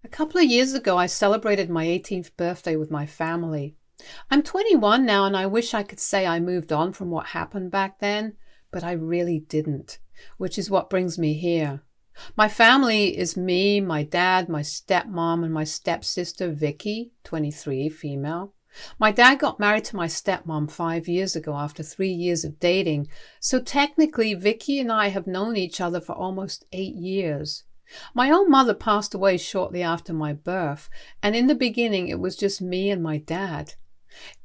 A couple of years ago, I celebrated my 18th birthday with my family. I'm 21 now, and I wish I could say I moved on from what happened back then, but I really didn't, which is what brings me here. My family is me, my dad, my stepmom, and my stepsister Vicky, 23, female. My dad got married to my stepmom 5 years ago after 3 years of dating, so technically Vicky and I have known each other for almost 8 years. My own mother passed away shortly after my birth, and in the beginning it was just me and my dad.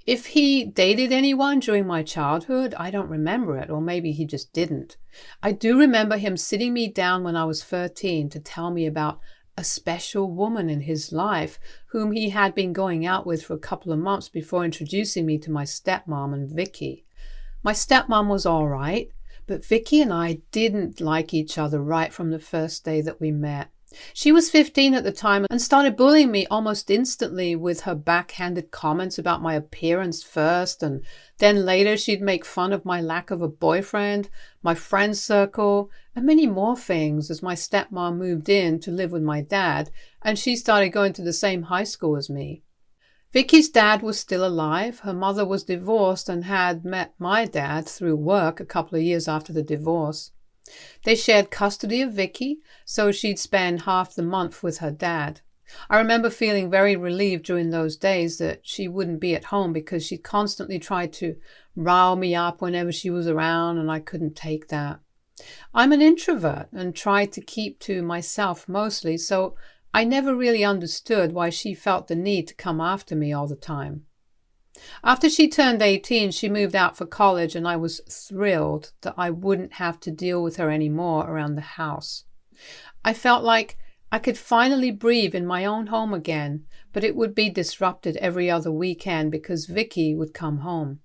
If he dated anyone during my childhood, I don't remember it, or maybe he just didn't. I do remember him sitting me down when I was 13 to tell me about a special woman in his life whom he had been going out with for a couple of months before introducing me to my stepmom and Vicky. My stepmom was all right, but Vicky and I didn't like each other right from the first day that we met. She was 15 at the time and started bullying me almost instantly with her backhanded comments about my appearance first, and then later she'd make fun of my lack of a boyfriend, my friend circle, and many more things as my stepmom moved in to live with my dad, and she started going to the same high school as me. Vicky's dad was still alive. Her mother was divorced and had met my dad through work a couple of years after the divorce. They shared custody of Vicky, so she'd spend half the month with her dad. I remember feeling very relieved during those days that she wouldn't be at home because she constantly tried to rile me up whenever she was around, and I couldn't take that. I'm an introvert and tried to keep to myself mostly, so I never really understood why she felt the need to come after me all the time. After she turned 18, she moved out for college, and I was thrilled that I wouldn't have to deal with her anymore around the house. I felt like I could finally breathe in my own home again, but it would be disrupted every other weekend because Vicky would come home.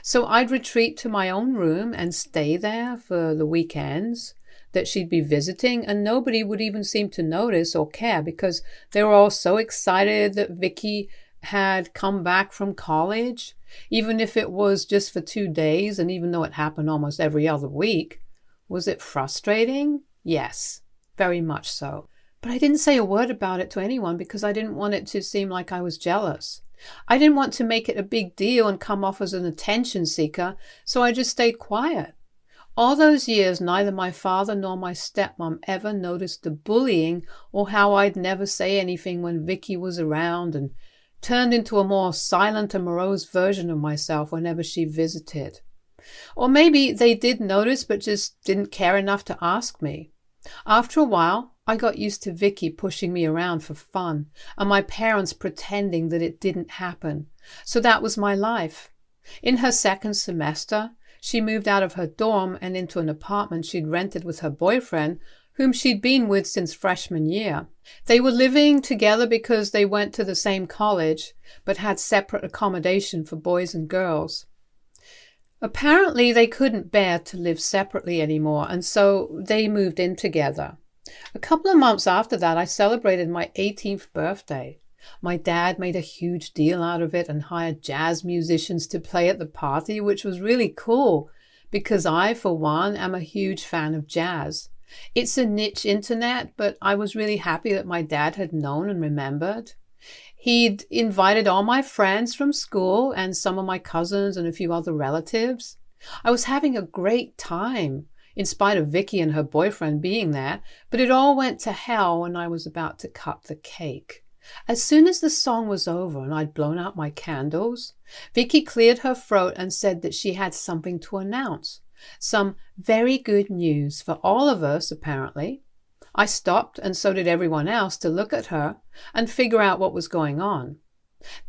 So I'd retreat to my own room and stay there for the weekends that she'd be visiting, and nobody would even seem to notice or care because they were all so excited that Vicky had come back from college, even if it was just for 2 days, and even though it happened almost every other week. Was it frustrating? Yes, very much so. But I didn't say a word about it to anyone because I didn't want it to seem like I was jealous. I didn't want to make it a big deal and come off as an attention seeker, so I just stayed quiet. All those years, neither my father nor my stepmom ever noticed the bullying or how I'd never say anything when Vicky was around, and turned into a more silent and morose version of myself whenever she visited. Or maybe they did notice but just didn't care enough to ask me. After a while, I got used to Vicky pushing me around for fun and my parents pretending that it didn't happen. So that was my life. In her second semester, she moved out of her dorm and into an apartment she'd rented with her boyfriend, whom she'd been with since freshman year. They were living together because they went to the same college, but had separate accommodation for boys and girls. Apparently, they couldn't bear to live separately anymore, and so they moved in together. A couple of months after that, I celebrated my 18th birthday. My dad made a huge deal out of it and hired jazz musicians to play at the party, which was really cool because I, for one, am a huge fan of jazz. It's a niche internet, but I was really happy that my dad had known and remembered. He'd invited all my friends from school and some of my cousins and a few other relatives. I was having a great time, in spite of Vicky and her boyfriend being there, but it all went to hell when I was about to cut the cake. As soon as the song was over and I'd blown out my candles, Vicky cleared her throat and said that she had something to announce. Some very good news for all of us, apparently. I stopped, and so did everyone else, to look at her and figure out what was going on.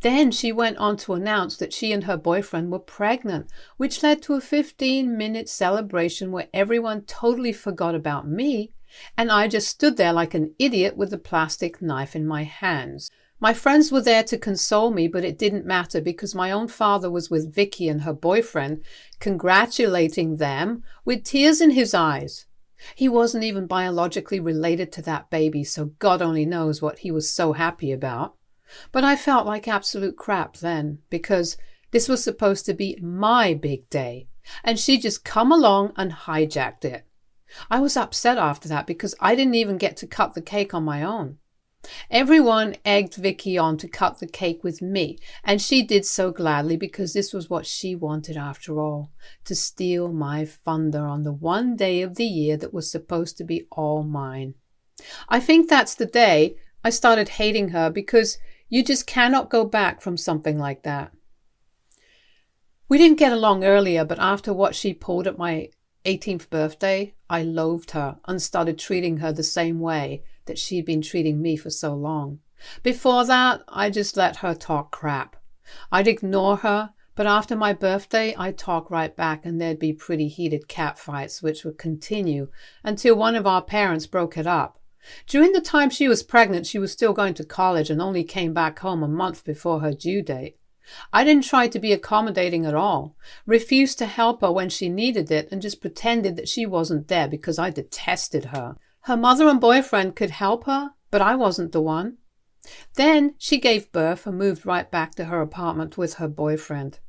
Then she went on to announce that she and her boyfriend were pregnant, which led to a 15-minute celebration where everyone totally forgot about me, and I just stood there like an idiot with the plastic knife in my hands. My friends were there to console me, but it didn't matter because my own father was with Vicky and her boyfriend, congratulating them with tears in his eyes. He wasn't even biologically related to that baby, so God only knows what he was so happy about. But I felt like absolute crap then, because this was supposed to be my big day, and she'd just come along and hijacked it. I was upset after that because I didn't even get to cut the cake on my own. Everyone egged Vicky on to cut the cake with me, and she did so gladly because this was what she wanted after all, to steal my thunder on the one day of the year that was supposed to be all mine. I think that's the day I started hating her, because you just cannot go back from something like that. We didn't get along earlier, but after what she pulled at my 18th birthday, I loathed her and started treating her the same way that she'd been treating me for so long. Before that, I just let her talk crap. I'd ignore her, but after my birthday, I'd talk right back, and there'd be pretty heated catfights which would continue until one of our parents broke it up. During the time she was pregnant, she was still going to college and only came back home a month before her due date. I didn't try to be accommodating at all, refused to help her when she needed it, and just pretended that she wasn't there because I detested her. Her mother and boyfriend could help her, but I wasn't the one. Then she gave birth and moved right back to her apartment with her boyfriend.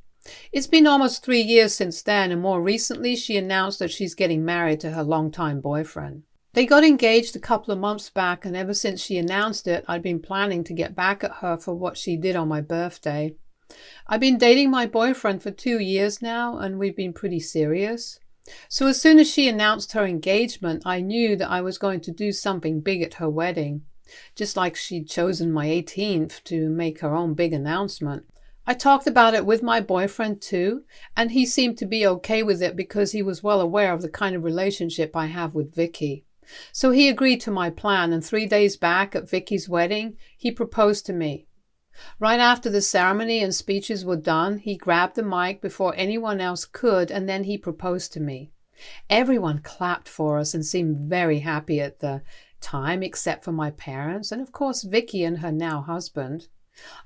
It's been almost 3 years since then, and more recently she announced that she's getting married to her longtime boyfriend. They got engaged a couple of months back, and ever since she announced it, I'd been planning to get back at her for what she did on my birthday. I've been dating my boyfriend for 2 years now, and we've been pretty serious. So as soon as she announced her engagement, I knew that I was going to do something big at her wedding, just like she'd chosen my 18th to make her own big announcement. I talked about it with my boyfriend too, and he seemed to be okay with it because he was well aware of the kind of relationship I have with Vicky. So he agreed to my plan, and 3 days back at Vicky's wedding, he proposed to me. Right after the ceremony and speeches were done, he grabbed the mic before anyone else could, and then he proposed to me. Everyone clapped for us and seemed very happy at the time, except for my parents and, of course, Vicky and her now husband.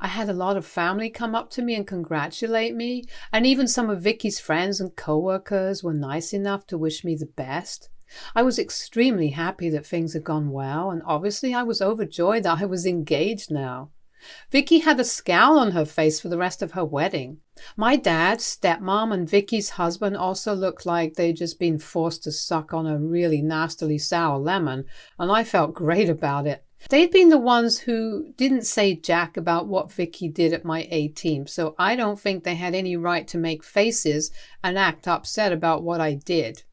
I had a lot of family come up to me and congratulate me, and even some of Vicky's friends and co-workers were nice enough to wish me the best. I was extremely happy that things had gone well, and obviously I was overjoyed that I was engaged now. Vicky had a scowl on her face for the rest of her wedding. My dad, stepmom, and Vicky's husband also looked like they'd just been forced to suck on a really nastily sour lemon, and I felt great about it. They'd been the ones who didn't say jack about what Vicky did at my 18th, so I don't think they had any right to make faces and act upset about what I did.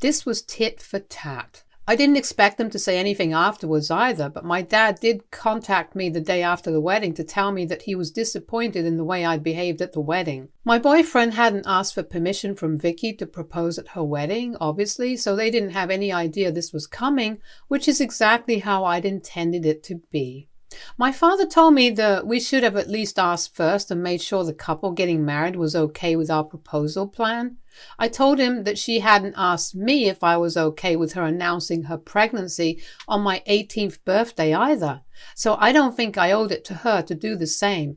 This was tit for tat. I didn't expect them to say anything afterwards either, but my dad did contact me the day after the wedding to tell me that he was disappointed in the way I'd behaved at the wedding. My boyfriend hadn't asked for permission from Vicky to propose at her wedding, obviously, so they didn't have any idea this was coming, which is exactly how I'd intended it to be. My father told me that we should have at least asked first and made sure the couple getting married was okay with our proposal plan. I told him that she hadn't asked me if I was okay with her announcing her pregnancy on my 18th birthday either, so I don't think I owed it to her to do the same.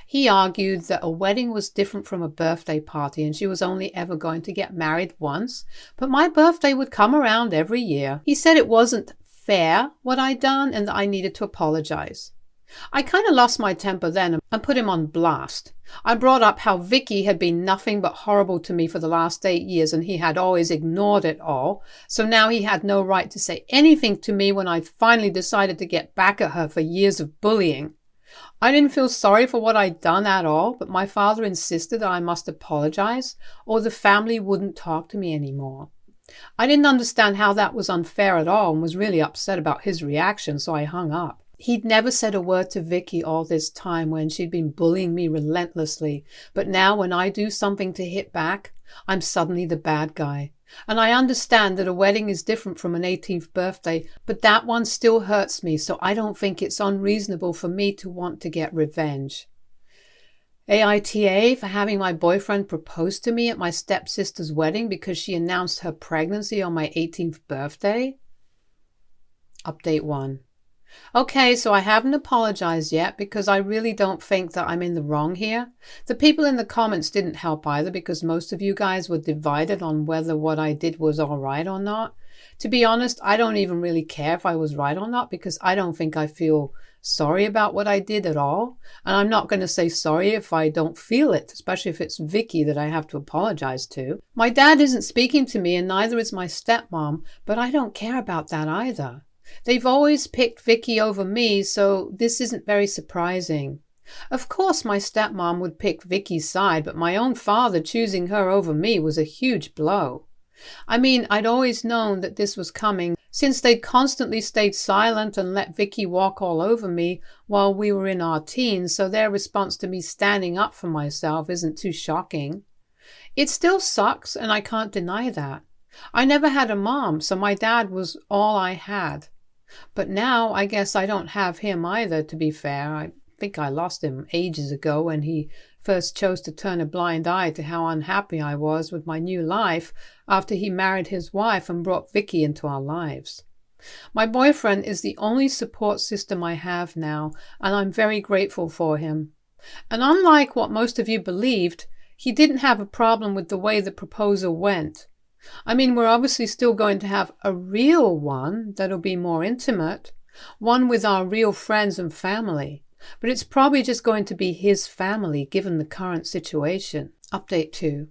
He argued that a wedding was different from a birthday party and she was only ever going to get married once, but my birthday would come around every year. He said it wasn't fair what I'd done and that I needed to apologize. I kind of lost my temper then and put him on blast. I brought up how Vicky had been nothing but horrible to me for the last 8 years and he had always ignored it all, so now he had no right to say anything to me when I finally decided to get back at her for years of bullying. I didn't feel sorry for what I'd done at all, but my father insisted that I must apologize or the family wouldn't talk to me anymore. I didn't understand how that was unfair at all and was really upset about his reaction, so I hung up. He'd never said a word to Vicky all this time when she'd been bullying me relentlessly, but now when I do something to hit back, I'm suddenly the bad guy. And I understand that a wedding is different from an 18th birthday, but that one still hurts me, so I don't think it's unreasonable for me to want to get revenge. AITA for having my boyfriend propose to me at my stepsister's wedding because she announced her pregnancy on my 18th birthday? Update 1. Okay, so I haven't apologized yet because I really don't think that I'm in the wrong here. The people in the comments didn't help either because most of you guys were divided on whether what I did was all right or not. To be honest, I don't even really care if I was right or not because I don't think I feel sorry about what I did at all. And I'm not going to say sorry if I don't feel it, especially if it's Vicky that I have to apologize to. My dad isn't speaking to me and neither is my stepmom, but I don't care about that either. They've always picked Vicky over me, so this isn't very surprising. Of course my stepmom would pick Vicky's side, but my own father choosing her over me was a huge blow. I mean, I'd always known that this was coming, since they'd constantly stayed silent and let Vicky walk all over me while we were in our teens, so their response to me standing up for myself isn't too shocking. It still sucks, and I can't deny that. I never had a mom, so my dad was all I had. But now I guess I don't have him either, to be fair. I think I lost him ages ago when he first chose to turn a blind eye to how unhappy I was with my new life after he married his wife and brought Vicky into our lives. My boyfriend is the only support system I have now, and I'm very grateful for him. And unlike what most of you believed, he didn't have a problem with the way the proposal went. I mean, we're obviously still going to have a real one that'll be more intimate, one with our real friends and family. But it's probably just going to be his family given the current situation. Update 2.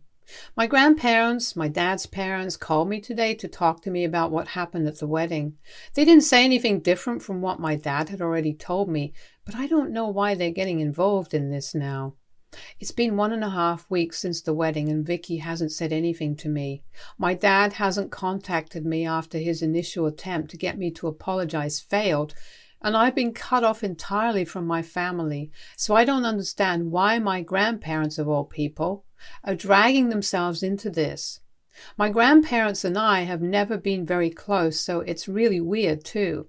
My grandparents, my dad's parents, called me today to talk to me about what happened at the wedding. They didn't say anything different from what my dad had already told me, but I don't know why they're getting involved in this now. It's been 1.5 weeks since the wedding and Vicky hasn't said anything to me. My dad hasn't contacted me after his initial attempt to get me to apologize failed, and I've been cut off entirely from my family, so I don't understand why my grandparents, of all people, are dragging themselves into this. My grandparents and I have never been very close, so it's really weird too.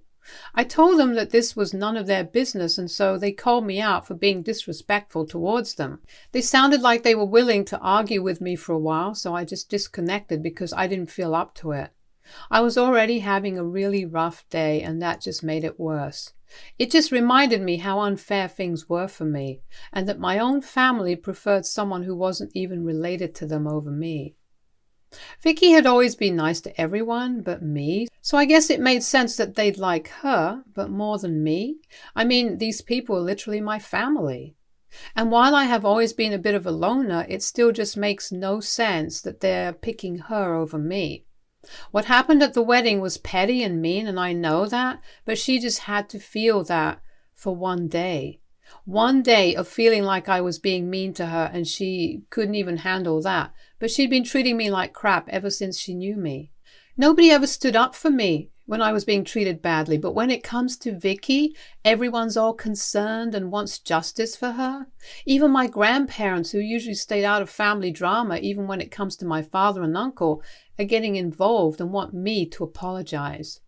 I told them that this was none of their business, and so they called me out for being disrespectful towards them. They sounded like they were willing to argue with me for a while, so I just disconnected because I didn't feel up to it. I was already having a really rough day, and that just made it worse. It just reminded me how unfair things were for me, and that my own family preferred someone who wasn't even related to them over me. Vicky had always been nice to everyone but me, so I guess it made sense that they'd like her, but more than me. I mean, these people are literally my family. And while I have always been a bit of a loner, it still just makes no sense that they're picking her over me. What happened at the wedding was petty and mean, and I know that, but she just had to feel that for one day. One day of feeling like I was being mean to her, and she couldn't even handle that. But she'd been treating me like crap ever since she knew me. Nobody ever stood up for me when I was being treated badly, but when it comes to Vicky, everyone's all concerned and wants justice for her. Even my grandparents, who usually stayed out of family drama, even when it comes to my father and uncle, are getting involved and want me to apologize.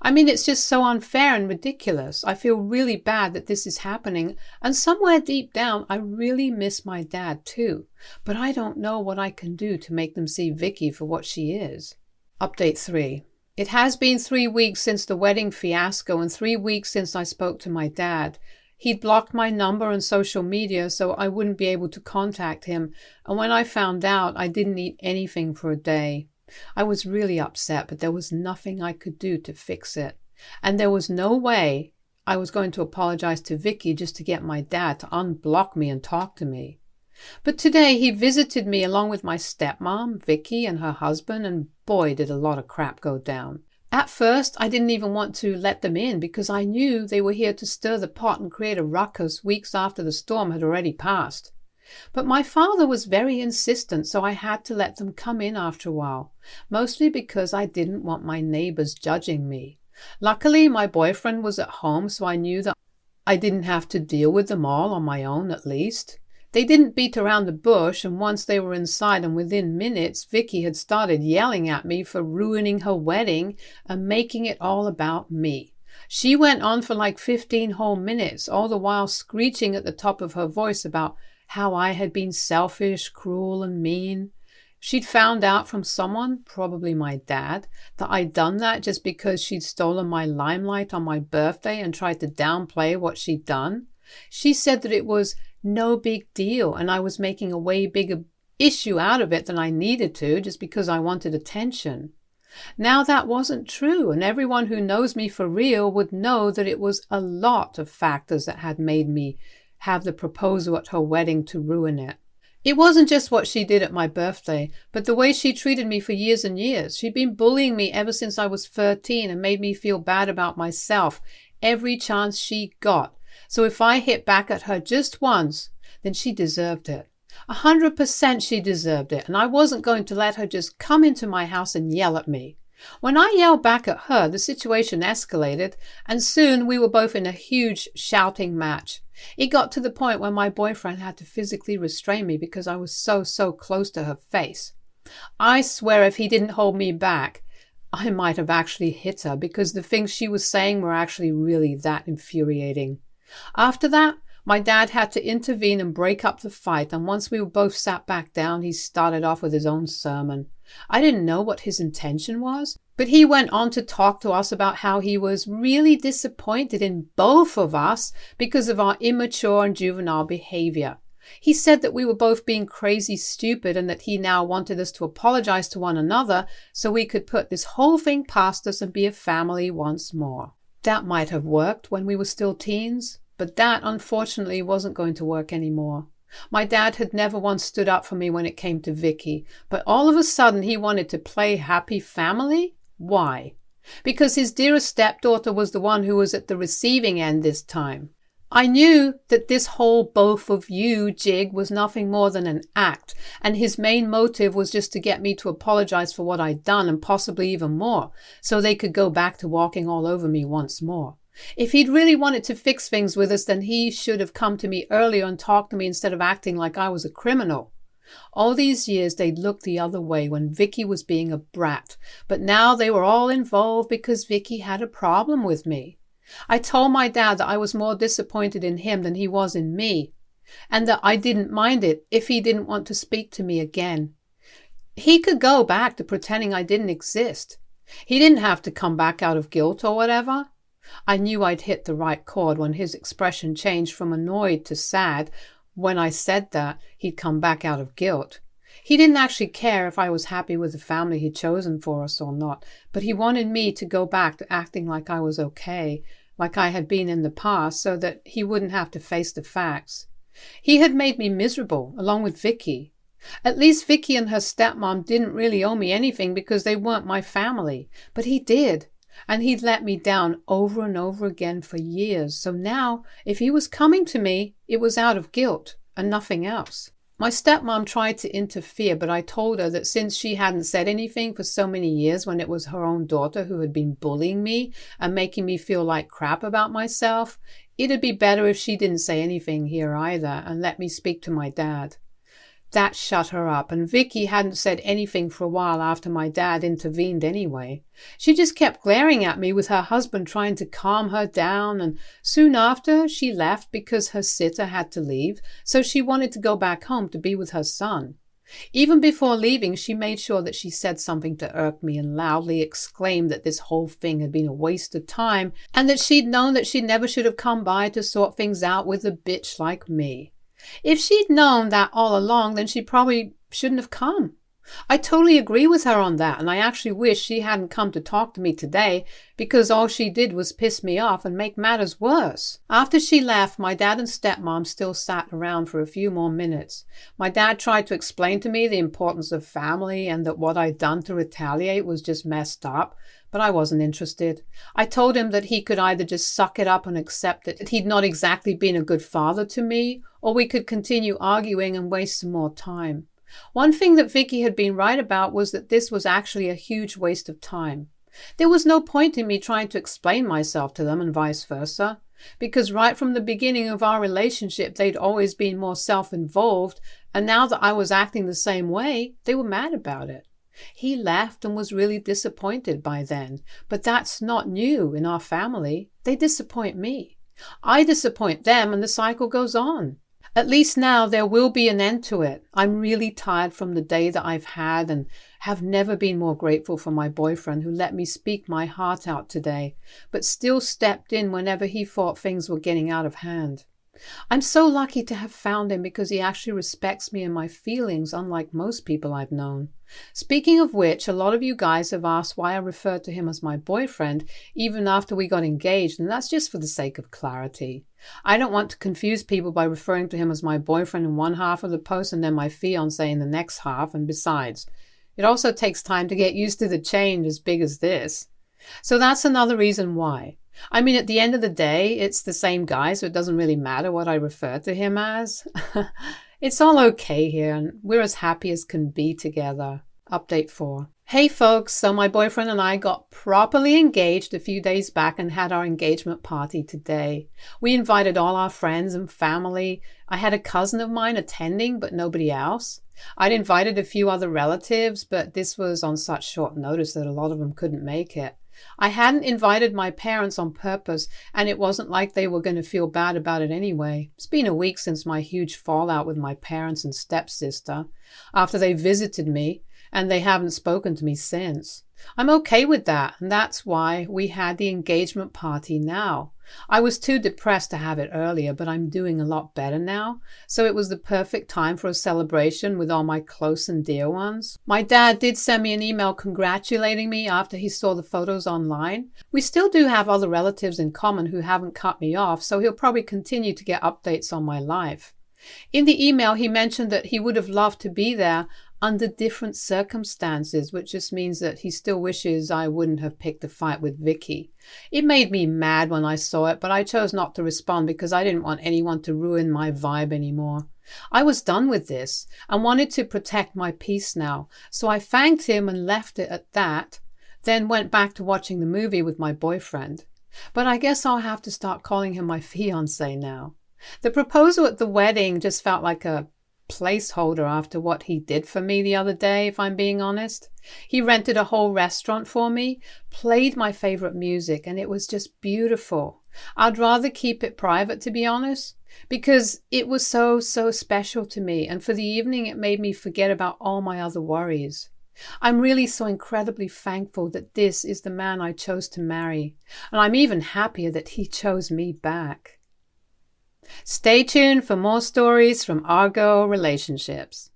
I mean, it's just so unfair and ridiculous. I feel really bad that this is happening, and somewhere deep down, I really miss my dad too. But I don't know what I can do to make them see Vicky for what she is. Update 3. It has been 3 weeks since the wedding fiasco and 3 weeks since I spoke to my dad. He'd blocked my number on social media so I wouldn't be able to contact him, and when I found out, I didn't eat anything for a day. I was really upset, but there was nothing I could do to fix it. And there was no way I was going to apologize to Vicky just to get my dad to unblock me and talk to me. But today he visited me along with my stepmom, Vicky, and her husband, and boy, did a lot of crap go down. At first, I didn't even want to let them in because I knew they were here to stir the pot and create a ruckus weeks after the storm had already passed. But my father was very insistent, so I had to let them come in after a while, mostly because I didn't want my neighbors judging me. Luckily, my boyfriend was at home, so I knew that I didn't have to deal with them all on my own, at least. They didn't beat around the bush, and once they were inside and within minutes, Vicky had started yelling at me for ruining her wedding and making it all about me. She went on for like 15 whole minutes, all the while screeching at the top of her voice about how I had been selfish, cruel, and mean. She'd found out from someone, probably my dad, that I'd done that just because she'd stolen my limelight on my birthday and tried to downplay what she'd done. She said that it was no big deal and I was making a way bigger issue out of it than I needed to just because I wanted attention. Now that wasn't true, and everyone who knows me for real would know that it was a lot of factors that had made me have the proposal at her wedding to ruin it. It wasn't just what she did at my birthday, but the way she treated me for years and years. She'd been bullying me ever since I was 13 and made me feel bad about myself every chance she got. So if I hit back at her just once, then she deserved it. 100% she deserved it, and I wasn't going to let her just come into my house and yell at me. When I yelled back at her, the situation escalated, and soon we were both in a huge shouting match. It got to the point where my boyfriend had to physically restrain me because I was so close to her face. I swear if he didn't hold me back, I might have actually hit her because the things she was saying were actually really that infuriating. After that, my dad had to intervene and break up the fight, and once we were both sat back down, he started off with his own sermon. I didn't know what his intention was, but he went on to talk to us about how he was really disappointed in both of us because of our immature and juvenile behavior. He said that we were both being crazy stupid and that he now wanted us to apologize to one another so we could put this whole thing past us and be a family once more. That might have worked when we were still teens, but that unfortunately wasn't going to work anymore. My dad had never once stood up for me when it came to Vicky, but all of a sudden he wanted to play happy family? Why? Because his dearest stepdaughter was the one who was at the receiving end this time. I knew that this whole both of you jig was nothing more than an act, and his main motive was just to get me to apologize for what I'd done and possibly even more, so they could go back to walking all over me once more. If he'd really wanted to fix things with us, then he should have come to me earlier and talked to me instead of acting like I was a criminal. All these years they'd looked the other way when Vicky was being a brat, but now they were all involved because Vicky had a problem with me. I told my dad that I was more disappointed in him than he was in me, and that I didn't mind it if he didn't want to speak to me again. He could go back to pretending I didn't exist. He didn't have to come back out of guilt or whatever. I knew I'd hit the right chord when his expression changed from annoyed to sad. When I said that, he'd come back out of guilt. He didn't actually care if I was happy with the family he'd chosen for us or not, but he wanted me to go back to acting like I was okay, like I had been in the past, so that he wouldn't have to face the facts. He had made me miserable, along with Vicky. At least Vicky and her stepmom didn't really owe me anything because they weren't my family, but he did. And he'd let me down over and over again for years. So now, if he was coming to me, it was out of guilt and nothing else. My stepmom tried to interfere, but I told her that since she hadn't said anything for so many years when it was her own daughter who had been bullying me and making me feel like crap about myself, it'd be better if she didn't say anything here either and let me speak to my dad. That shut her up, and Vicky hadn't said anything for a while after my dad intervened anyway. She just kept glaring at me with her husband trying to calm her down, and soon after she left because her sitter had to leave, so she wanted to go back home to be with her son. Even before leaving, she made sure that she said something to irk me and loudly exclaimed that this whole thing had been a waste of time and that she'd known that she never should have come by to sort things out with a bitch like me. If she'd known that all along, then she probably shouldn't have come. I totally agree with her on that, and I actually wish she hadn't come to talk to me today because all she did was piss me off and make matters worse. After she left, my dad and stepmom still sat around for a few more minutes. My dad tried to explain to me the importance of family and that what I'd done to retaliate was just messed up, but I wasn't interested. I told him that he could either just suck it up and accept that he'd not exactly been a good father to me, or we could continue arguing and waste some more time. One thing that Vicky had been right about was that this was actually a huge waste of time. There was no point in me trying to explain myself to them and vice versa, because right from the beginning of our relationship they'd always been more self-involved, and now that I was acting the same way, they were mad about it. He left and was really disappointed by then, but that's not new in our family. They disappoint me. I disappoint them, and the cycle goes on. At least now there will be an end to it. I'm really tired from the day that I've had and have never been more grateful for my boyfriend who let me speak my heart out today, but still stepped in whenever he thought things were getting out of hand. I'm so lucky to have found him because he actually respects me and my feelings, unlike most people I've known. Speaking of which, a lot of you guys have asked why I referred to him as my boyfriend even after we got engaged, and that's just for the sake of clarity. I don't want to confuse people by referring to him as my boyfriend in one half of the post and then my fiancé in the next half, and besides, it also takes time to get used to the change as big as this. So that's another reason why. I mean, at the end of the day, it's the same guy, so it doesn't really matter what I refer to him as. It's all okay here, and we're as happy as can be together. Update 4. Hey folks, so my boyfriend and I got properly engaged a few days back and had our engagement party today. We invited all our friends and family. I had a cousin of mine attending, but nobody else. I'd invited a few other relatives, but this was on such short notice that a lot of them couldn't make it. I hadn't invited my parents on purpose, and it wasn't like they were going to feel bad about it anyway. It's been a week since my huge fallout with my parents and stepsister, after they visited me, and they haven't spoken to me since. I'm okay with that, and that's why we had the engagement party now. I was too depressed to have it earlier, but I'm doing a lot better now, so it was the perfect time for a celebration with all my close and dear ones. My dad did send me an email congratulating me after he saw the photos online. We still do have other relatives in common who haven't cut me off, so he'll probably continue to get updates on my life. In the email, he mentioned that he would have loved to be there under different circumstances, which just means that he still wishes I wouldn't have picked a fight with Vicky. It made me mad when I saw it, but I chose not to respond because I didn't want anyone to ruin my vibe anymore. I was done with this and wanted to protect my peace now, so I thanked him and left it at that, then went back to watching the movie with my boyfriend. But I guess I'll have to start calling him my fiancé now. The proposal at the wedding just felt like a placeholder after what he did for me the other day, if I'm being honest. He rented a whole restaurant for me, played my favorite music, and it was just beautiful. I'd rather keep it private, to be honest, because it was so special to me, and for the evening it made me forget about all my other worries. I'm really so incredibly thankful that this is the man I chose to marry, and I'm even happier that he chose me back. Stay tuned for more stories from Argo Relationships.